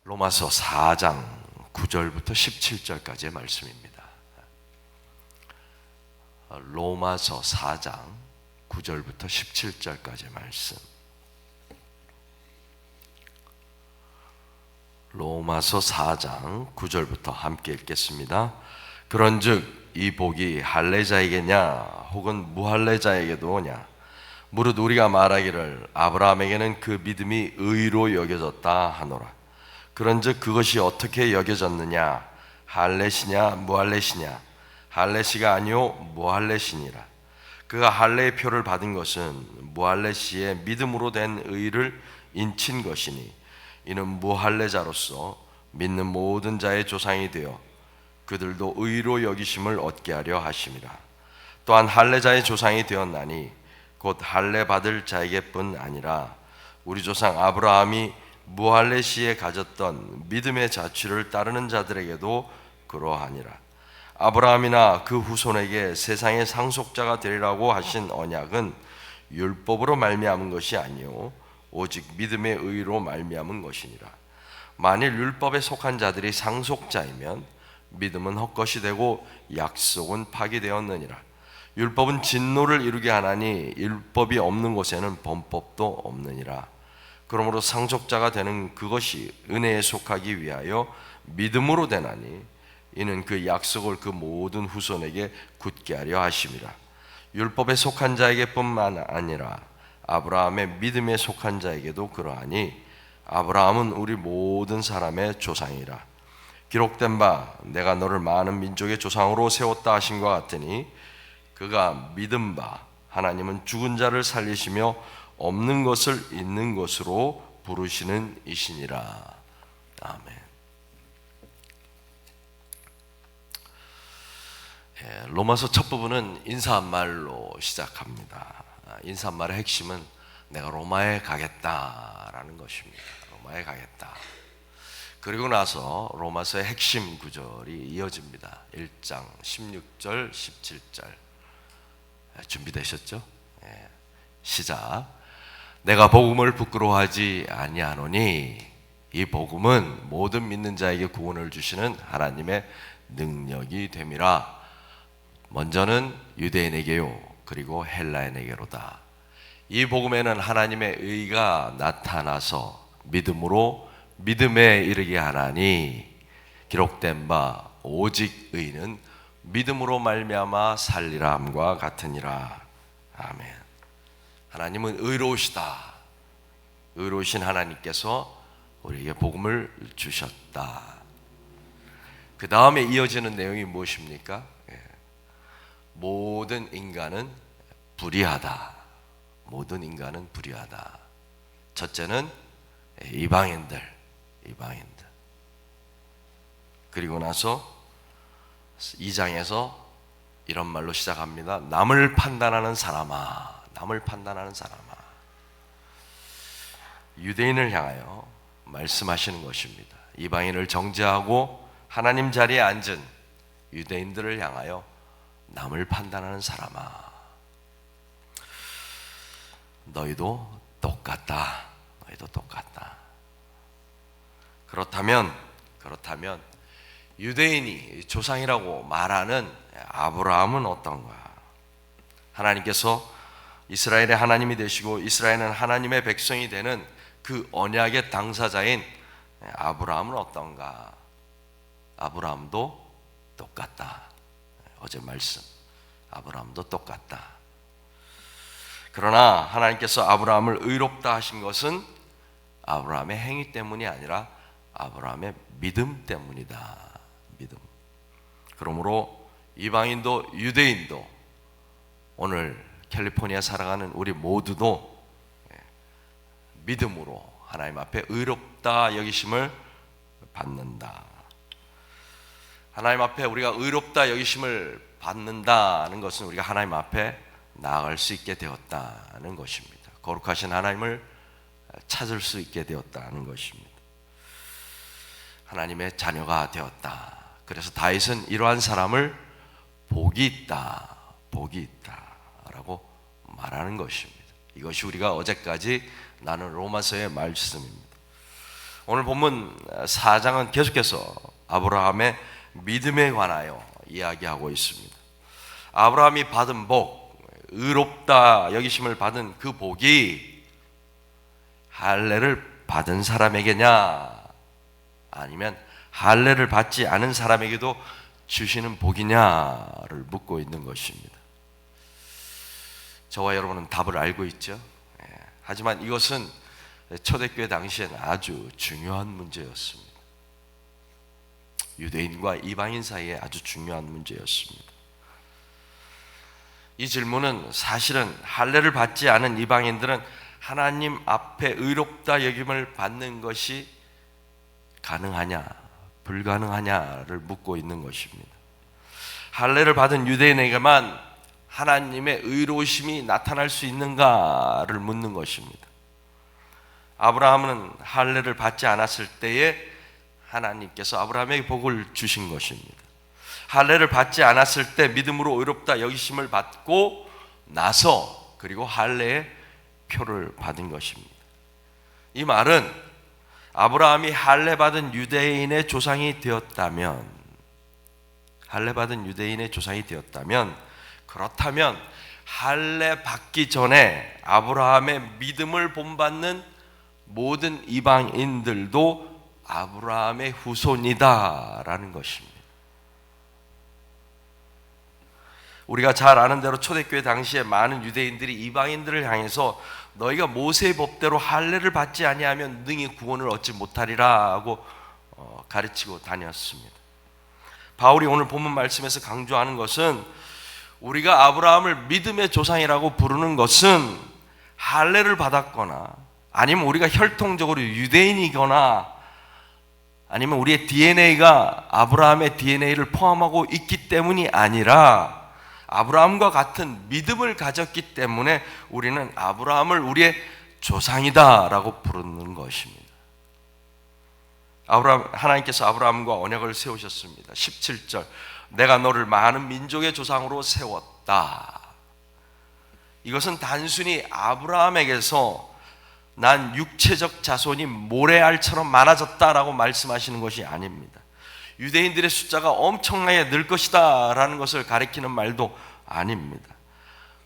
로마서 4장 9절부터 17절까지의 말씀입니다. 로마서 4장 9절부터 17절까지의 말씀. 로마서 4장 9절부터 함께 읽겠습니다. 그런즉 이 복이 할례자에게냐 혹은 무할례자에게도 오냐? 무릇 우리가 말하기를 아브라함에게는 그 믿음이 의로 여겨졌다 하노라. 그런즉 그것이 어떻게 여겨졌느냐? 할례시냐 무할례시냐? 할례시가 아니요 무할례시니라. 그가 할례의 표를 받은 것은 무할례시의 믿음으로 된 의를 인친 것이니 이는 무할례자로서 믿는 모든 자의 조상이 되어 그들도 의로 여기심을 얻게 하려 하심이라. 또한 할례자의 조상이 되었나니 곧 할례 받을 자에게뿐 아니라 우리 조상 아브라함이 무할례시에 가졌던 믿음의 자취를 따르는 자들에게도 그러하니라. 아브라함이나 그 후손에게 세상의 상속자가 되리라고 하신 언약은 율법으로 말미암은 것이 아니요 오직 믿음의 의로 말미암은 것이니라. 만일 율법에 속한 자들이 상속자이면 믿음은 헛것이 되고 약속은 파기되었느니라. 율법은 진노를 이루게 하나니 율법이 없는 곳에는 범법도 없느니라. 그러므로 상속자가 되는 그것이 은혜에 속하기 위하여 믿음으로 되나니 이는 그 약속을 그 모든 후손에게 굳게 하려 하심이라. 율법에 속한 자에게뿐만 아니라 아브라함의 믿음에 속한 자에게도 그러하니 아브라함은 우리 모든 사람의 조상이라. 기록된 바 내가 너를 많은 민족의 조상으로 세웠다 하신 것 같으니 그가 믿은 바 하나님은 죽은 자를 살리시며 없는 것을 있는 것으로 부르시는 이시니라. 아멘. 로마서 첫 부분은 인사말로 시작합니다. 인사말의 핵심은 내가 로마에 가겠다라는 것입니다. 로마에 가겠다. 그리고 나서 로마서의 핵심 구절이 이어집니다. 1장 16절 17절 준비되셨죠? 시작. 내가 복음을 부끄러워하지 아니하노니 이 복음은 모든 믿는 자에게 구원을 주시는 하나님의 능력이 됨이라. 먼저는 유대인에게요 그리고 헬라인에게로다. 이 복음에는 하나님의 의가 나타나서 믿음으로 믿음에 이르게 하나니 기록된 바 오직 의는 믿음으로 말미암아 살리라 함과 같으니라. 아멘. 하나님은 의로우시다. 의로우신 하나님께서 우리에게 복음을 주셨다. 그 다음에 이어지는 내용이 무엇입니까? 모든 인간은 불의하다. 모든 인간은 불의하다. 첫째는 이방인들. 그리고 나서 2장에서 이런 말로 시작합니다. 남을 판단하는 사람아. 유대인을 향하여 말씀하시는 것입니다. 이방인을 정죄하고 하나님 자리에 앉은 유대인들을 향하여 남을 판단하는 사람아, 너희도 똑같다. 그렇다면 유대인이 조상이라고 말하는 아브라함은 어떤가? 하나님께서 이스라엘의 하나님이 되시고 이스라엘은 하나님의 백성이 되는 그 언약의 당사자인 아브라함은 어떤가? 아브라함도 똑같다. 어제 말씀, 아브라함도 똑같다. 그러나 하나님께서 아브라함을 의롭다 하신 것은 아브라함의 행위 때문이 아니라 아브라함의 믿음 때문이다. 믿음. 그러므로 이방인도 유대인도 오늘 캘리포니아 살아가는 우리 모두도 믿음으로 하나님 앞에 의롭다 여기심을 받는다. 하나님 앞에 우리가 의롭다 여기심을 받는다는 것은 우리가 하나님 앞에 나아갈 수 있게 되었다는 것입니다. 거룩하신 하나님을 찾을 수 있게 되었다는 것입니다. 하나님의 자녀가 되었다. 그래서 다윗은 이러한 사람을 복이 있다 라고 말하는 것입니다. 이것이 우리가 어제까지 나눈 로마서의 말씀입니다. 오늘 본문 4장은 계속해서 아브라함의 믿음에 관하여 이야기하고 있습니다. 아브라함이 받은 복, 의롭다 여기심을 받은 그 복이 할례를 받은 사람에게냐, 아니면 할례를 받지 않은 사람에게도 주시는 복이냐를 묻고 있는 것입니다. 저와 여러분은 답을 알고 있죠. 하지만 이것은 초대교회 당시에는 아주 중요한 문제였습니다. 유대인과 이방인 사이에 아주 중요한 문제였습니다. 이 질문은 사실은 할례를 받지 않은 이방인들은 하나님 앞에 의롭다 여김을 받는 것이 가능하냐, 불가능하냐를 묻고 있는 것입니다. 할례를 받은 유대인에게만 하나님의 의로우심이 나타날 수 있는가를 묻는 것입니다. 아브라함은 할례를 받지 않았을 때에 하나님께서 아브라함에게 복을 주신 것입니다. 할례를 받지 않았을 때 믿음으로 의롭다 여기심을 받고 나서 그리고 할례의 표를 받은 것입니다. 이 말은 아브라함이 할례 받은 유대인의 조상이 되었다면, 그렇다면 할례 받기 전에 아브라함의 믿음을 본받는 모든 이방인들도 아브라함의 후손이다라는 것입니다. 우리가 잘 아는 대로 초대교회 당시에 많은 유대인들이 이방인들을 향해서 너희가 모세의 법대로 할례를 받지 아니하면 능히 구원을 얻지 못하리라 하고 가르치고 다녔습니다. 바울이 오늘 본문 말씀에서 강조하는 것은 우리가 아브라함을 믿음의 조상이라고 부르는 것은 할례를 받았거나 아니면 우리가 혈통적으로 유대인이거나 아니면 우리의 DNA가 아브라함의 DNA를 포함하고 있기 때문이 아니라 아브라함과 같은 믿음을 가졌기 때문에 우리는 아브라함을 우리의 조상이다라고 부르는 것입니다. 하나님께서 아브라함과 언약을 세우셨습니다. 17절, 내가 너를 많은 민족의 조상으로 세웠다. 이것은 단순히 아브라함에게서 난 육체적 자손이 모래알처럼 많아졌다라고 말씀하시는 것이 아닙니다. 유대인들의 숫자가 엄청나게 늘 것이다 라는 것을 가리키는 말도 아닙니다.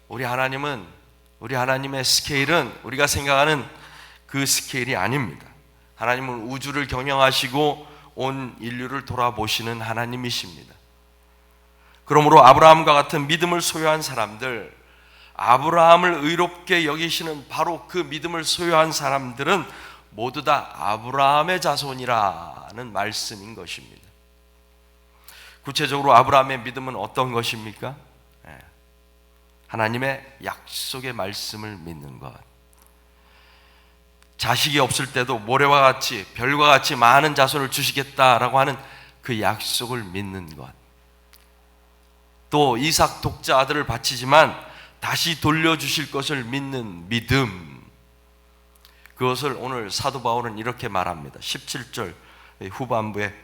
우리 하나님의 스케일은 우리가 생각하는 그 스케일이 아닙니다. 하나님은 우주를 경영하시고 온 인류를 돌아보시는 하나님이십니다. 그러므로 아브라함과 같은 믿음을 소유한 사람들, 아브라함을 의롭게 여기시는 바로 그 믿음을 소유한 사람들은 모두 다 아브라함의 자손이라는 말씀인 것입니다. 구체적으로 아브라함의 믿음은 어떤 것입니까? 하나님의 약속의 말씀을 믿는 것. 자식이 없을 때도 모래와 같이 별과 같이 많은 자손을 주시겠다라고 하는 그 약속을 믿는 것. 또 이삭 독자 아들을 바치지만 다시 돌려주실 것을 믿는 믿음. 그것을 오늘 사도 바울은 이렇게 말합니다. 17절 후반부에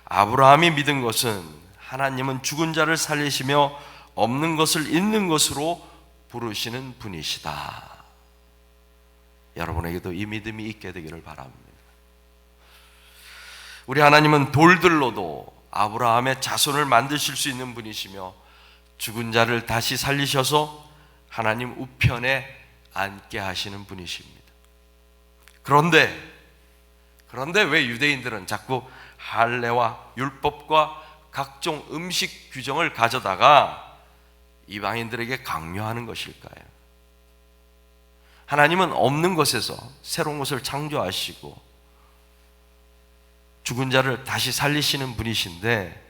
아브라함이 믿은 것은 하나님은 죽은 자를 살리시며 없는 것을 있는 것으로 부르시는 분이시다. 여러분에게도 이 믿음이 있게 되기를 바랍니다. 우리 하나님은 돌들로도 아브라함의 자손을 만드실 수 있는 분이시며 죽은 자를 다시 살리셔서 하나님 우편에 앉게 하시는 분이십니다. 그런데 왜 유대인들은 자꾸 할례와 율법과 각종 음식 규정을 가져다가 이방인들에게 강요하는 것일까요? 하나님은 없는 것에서 새로운 것을 창조하시고 죽은 자를 다시 살리시는 분이신데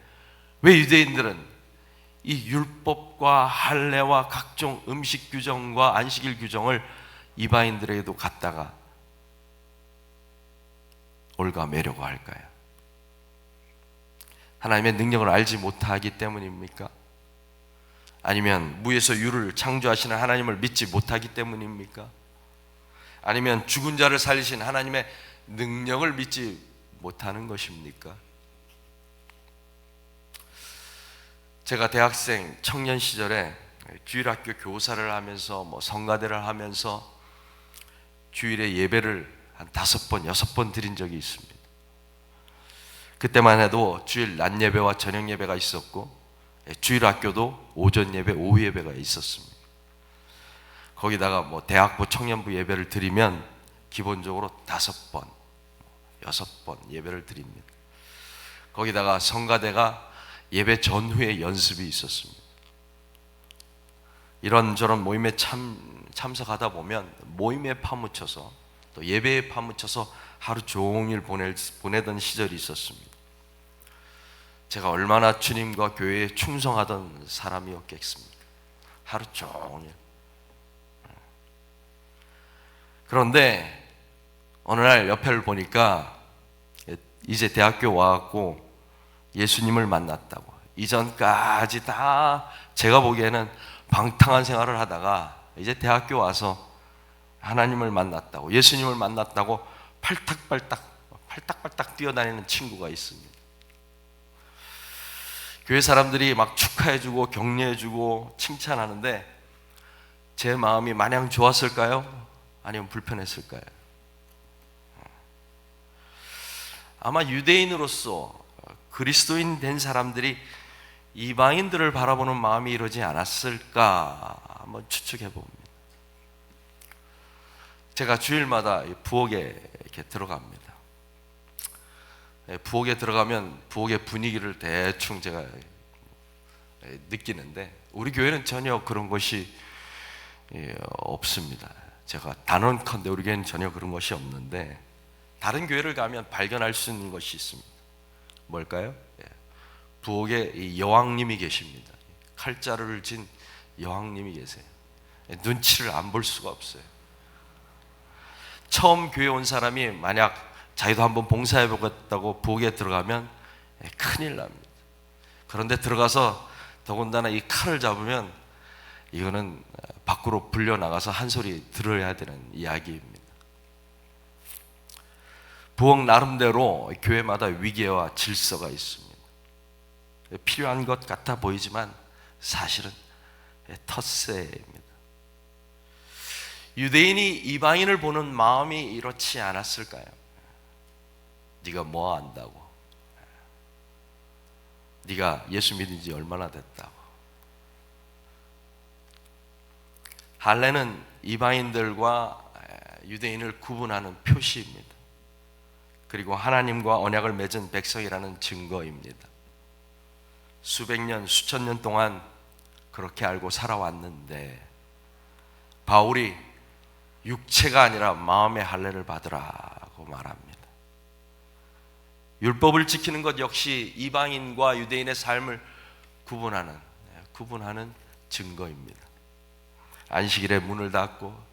왜 유대인들은 이 율법과 할례와 각종 음식 규정과 안식일 규정을 이방인들에게도 갖다가 올가매려고 할까요? 하나님의 능력을 알지 못하기 때문입니까? 아니면 무에서 유를 창조하시는 하나님을 믿지 못하기 때문입니까? 아니면 죽은 자를 살리신 하나님의 능력을 믿지 못하는 것입니까? 제가 대학생 청년 시절에 주일학교 교사를 하면서 성가대를 하면서 주일에 예배를 한 5번, 6번 드린 적이 있습니다. 그때만 해도 주일 낮 예배와 저녁 예배가 있었고 주일 학교도 오전 예배, 오후 예배가 있었습니다. 거기다가 뭐 대학부 청년부 예배를 드리면 기본적으로 5번, 6번 예배를 드립니다. 거기다가 성가대가 예배 전후에 연습이 있었습니다. 이런저런 모임에 참석하다 보면 모임에 파묻혀서 또 예배에 파묻혀서 하루 종일 보내던 시절이 있었습니다. 제가 얼마나 주님과 교회에 충성하던 사람이었겠습니까? 하루 종일. 그런데 어느 날 옆에를 보니까 이제 대학교 와갖고 예수님을 만났다고. 이전까지 다 제가 보기에는 방탕한 생활을 하다가 이제 대학교 와서 하나님을 만났다고, 예수님을 만났다고 팔딱팔딱 뛰어다니는 친구가 있습니다. 교회 사람들이 막 축하해주고 격려해주고 칭찬하는데 제 마음이 마냥 좋았을까요? 아니면 불편했을까요? 아마 유대인으로서 그리스도인 된 사람들이 이방인들을 바라보는 마음이 이러지 않았을까 한번 추측해 봅니다. 제가 주일마다 부엌에 이렇게 들어갑니다. 부엌에 들어가면 부엌의 분위기를 대충 제가 느끼는데 우리 교회는 전혀 그런 것이 없습니다. 제가 단언컨대 우리 교회는 전혀 그런 것이 없는데 다른 교회를 가면 발견할 수 있는 것이 있습니다. 뭘까요? 부엌에 여왕님이 계십니다. 칼자루를 진 여왕님이 계세요. 눈치를 안 볼 수가 없어요. 처음 교회 온 사람이 만약 자기도 한번 봉사해보겠다고 부엌에 들어가면 큰일 납니다. 그런데 들어가서 더군다나 이 칼을 잡으면 이거는 밖으로 불려나가서 한 소리 들어야 되는 이야기입니다. 부엌 나름대로 교회마다 위계와 질서가 있습니다. 필요한 것 같아 보이지만 사실은 텃세입니다. 유대인이 이방인을 보는 마음이 이렇지 않았을까요? 네가 뭐 안다고? 네가 예수 믿은 지 얼마나 됐다고? 할례는 이방인들과 유대인을 구분하는 표시입니다. 그리고 하나님과 언약을 맺은 백성이라는 증거입니다. 수백 년, 수천 년 동안 그렇게 알고 살아왔는데 바울이 육체가 아니라 마음의 할례를 받으라고 말합니다. 율법을 지키는 것 역시 이방인과 유대인의 삶을 구분하는 증거입니다. 안식일에 문을 닫고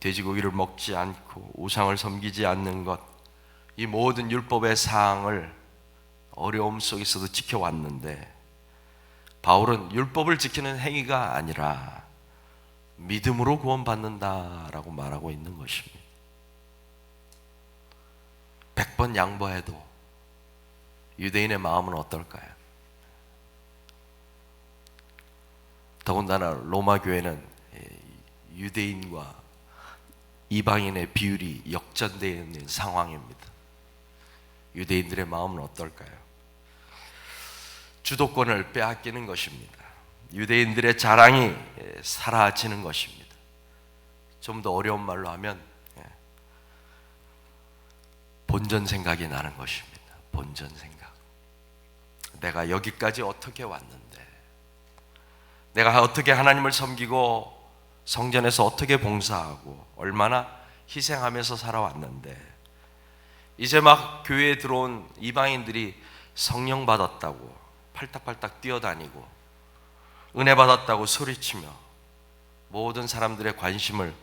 돼지고기를 먹지 않고 우상을 섬기지 않는 것, 이 모든 율법의 사항을 어려움 속에서도 지켜왔는데 바울은 율법을 지키는 행위가 아니라 믿음으로 구원받는다라고 말하고 있는 것입니다. 100번 양보해도 유대인의 마음은 어떨까요? 더군다나 로마 교회는 유대인과 이방인의 비율이 역전되어 있는 상황입니다. 유대인들의 마음은 어떨까요? 주도권을 빼앗기는 것입니다. 유대인들의 자랑이 사라지는 것입니다. 좀 더 어려운 말로 하면 본전 생각이 나는 것입니다. 본전 생각. 내가 여기까지 어떻게 왔는데, 내가 어떻게 하나님을 섬기고 성전에서 어떻게 봉사하고 얼마나 희생하면서 살아왔는데 이제 막 교회에 들어온 이방인들이 성령 받았다고 팔딱팔딱 뛰어다니고 은혜 받았다고 소리치며 모든 사람들의 관심을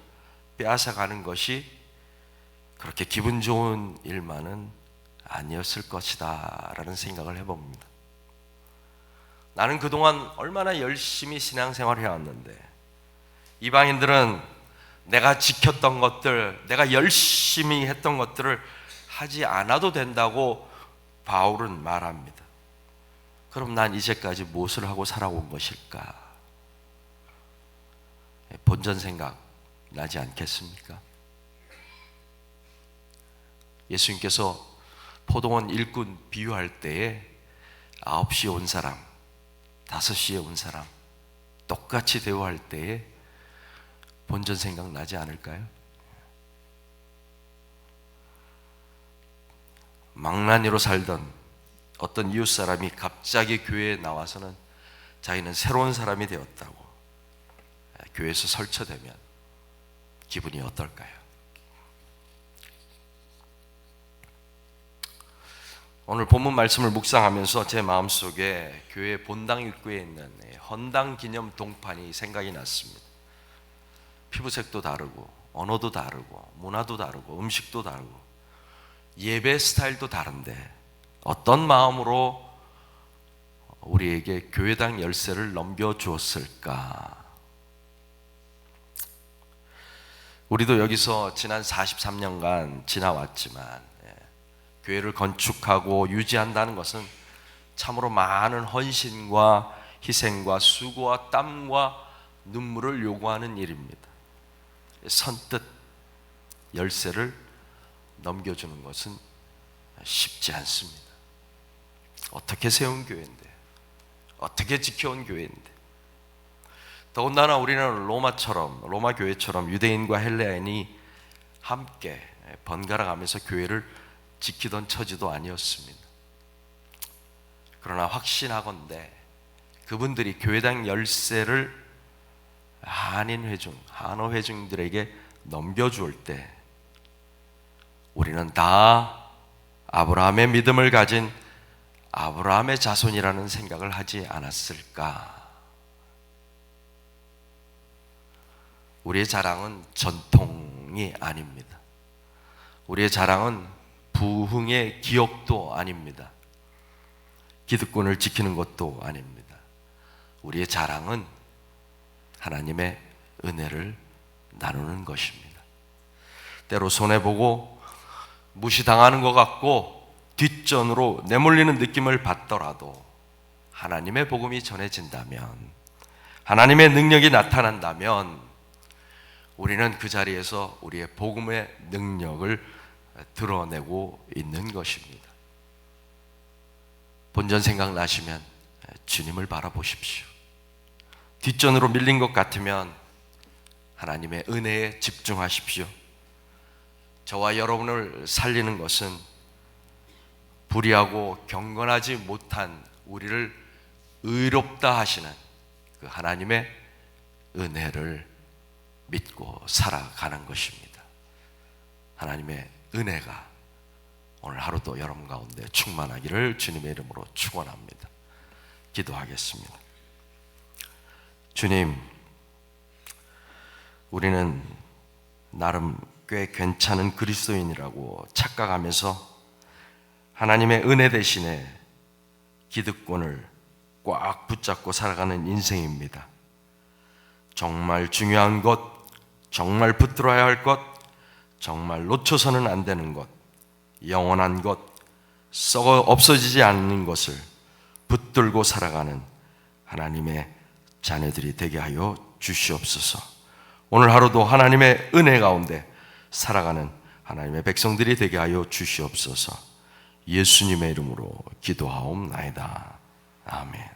빼앗아가는 것이 그렇게 기분 좋은 일만은 아니었을 것이다 라는 생각을 해봅니다. 나는 그동안 얼마나 열심히 신앙생활을 해왔는데 이방인들은 내가 지켰던 것들, 내가 열심히 했던 것들을 하지 않아도 된다고 바울은 말합니다. 그럼 난 이제까지 무엇을 하고 살아온 것일까? 본전 생각 나지 않겠습니까? 예수님께서 포도원 일꾼 비유할 때에 9시에 온 사람, 5시에 온 사람 똑같이 대우할 때에 본전 생각나지 않을까요? 망나니로 살던 어떤 이웃 사람이 갑자기 교회에 나와서는 자기는 새로운 사람이 되었다고 교회에서 설쳐되면 기분이 어떨까요? 오늘 본문 말씀을 묵상하면서 제 마음속에 교회 본당 입구에 있는 헌당 기념 동판이 생각이 났습니다. 피부색도 다르고 언어도 다르고 문화도 다르고 음식도 다르고 예배 스타일도 다른데 어떤 마음으로 우리에게 교회당 열쇠를 넘겨주었을까? 우리도 여기서 지난 43년간 지나왔지만 교회를 건축하고 유지한다는 것은 참으로 많은 헌신과 희생과 수고와 땀과 눈물을 요구하는 일입니다. 선뜻 열쇠를 넘겨주는 것은 쉽지 않습니다. 어떻게 세운 교회인데, 어떻게 지켜온 교회인데, 더군다나 우리는 로마 교회처럼 유대인과 헬레인이 함께 번갈아 가면서 교회를 지키던 처지도 아니었습니다. 그러나 확신하건대 그분들이 교회당 열쇠를 한어 회중들에게 넘겨주올 때 우리는 다 아브라함의 믿음을 가진 아브라함의 자손이라는 생각을 하지 않았을까? 우리의 자랑은 전통이 아닙니다. 우리의 자랑은 부흥의 기억도 아닙니다. 기득권을 지키는 것도 아닙니다. 우리의 자랑은 하나님의 은혜를 나누는 것입니다. 때로 손해보고 무시당하는 것 같고 뒷전으로 내몰리는 느낌을 받더라도 하나님의 복음이 전해진다면, 하나님의 능력이 나타난다면 우리는 그 자리에서 우리의 복음의 능력을 드러내고 있는 것입니다. 본전 생각나시면 주님을 바라보십시오. 뒷전으로 밀린 것 같으면 하나님의 은혜에 집중하십시오. 저와 여러분을 살리는 것은 불의하고 경건하지 못한 우리를 의롭다 하시는 그 하나님의 은혜를 믿고 살아가는 것입니다. 하나님의 은혜가 오늘 하루도 여러분 가운데 충만하기를 주님의 이름으로 축원합니다. 기도하겠습니다. 주님, 우리는 나름 꽤 괜찮은 그리스도인이라고 착각하면서 하나님의 은혜 대신에 기득권을 꽉 붙잡고 살아가는 인생입니다. 정말 중요한 것, 정말 붙들어야 할 것, 정말 놓쳐서는 안 되는 것, 영원한 것, 썩어 없어지지 않는 것을 붙들고 살아가는 하나님의 자녀들이 되게 하여 주시옵소서. 오늘 하루도 하나님의 은혜 가운데 살아가는 하나님의 백성들이 되게 하여 주시옵소서. 예수님의 이름으로 기도하옵나이다. 아멘.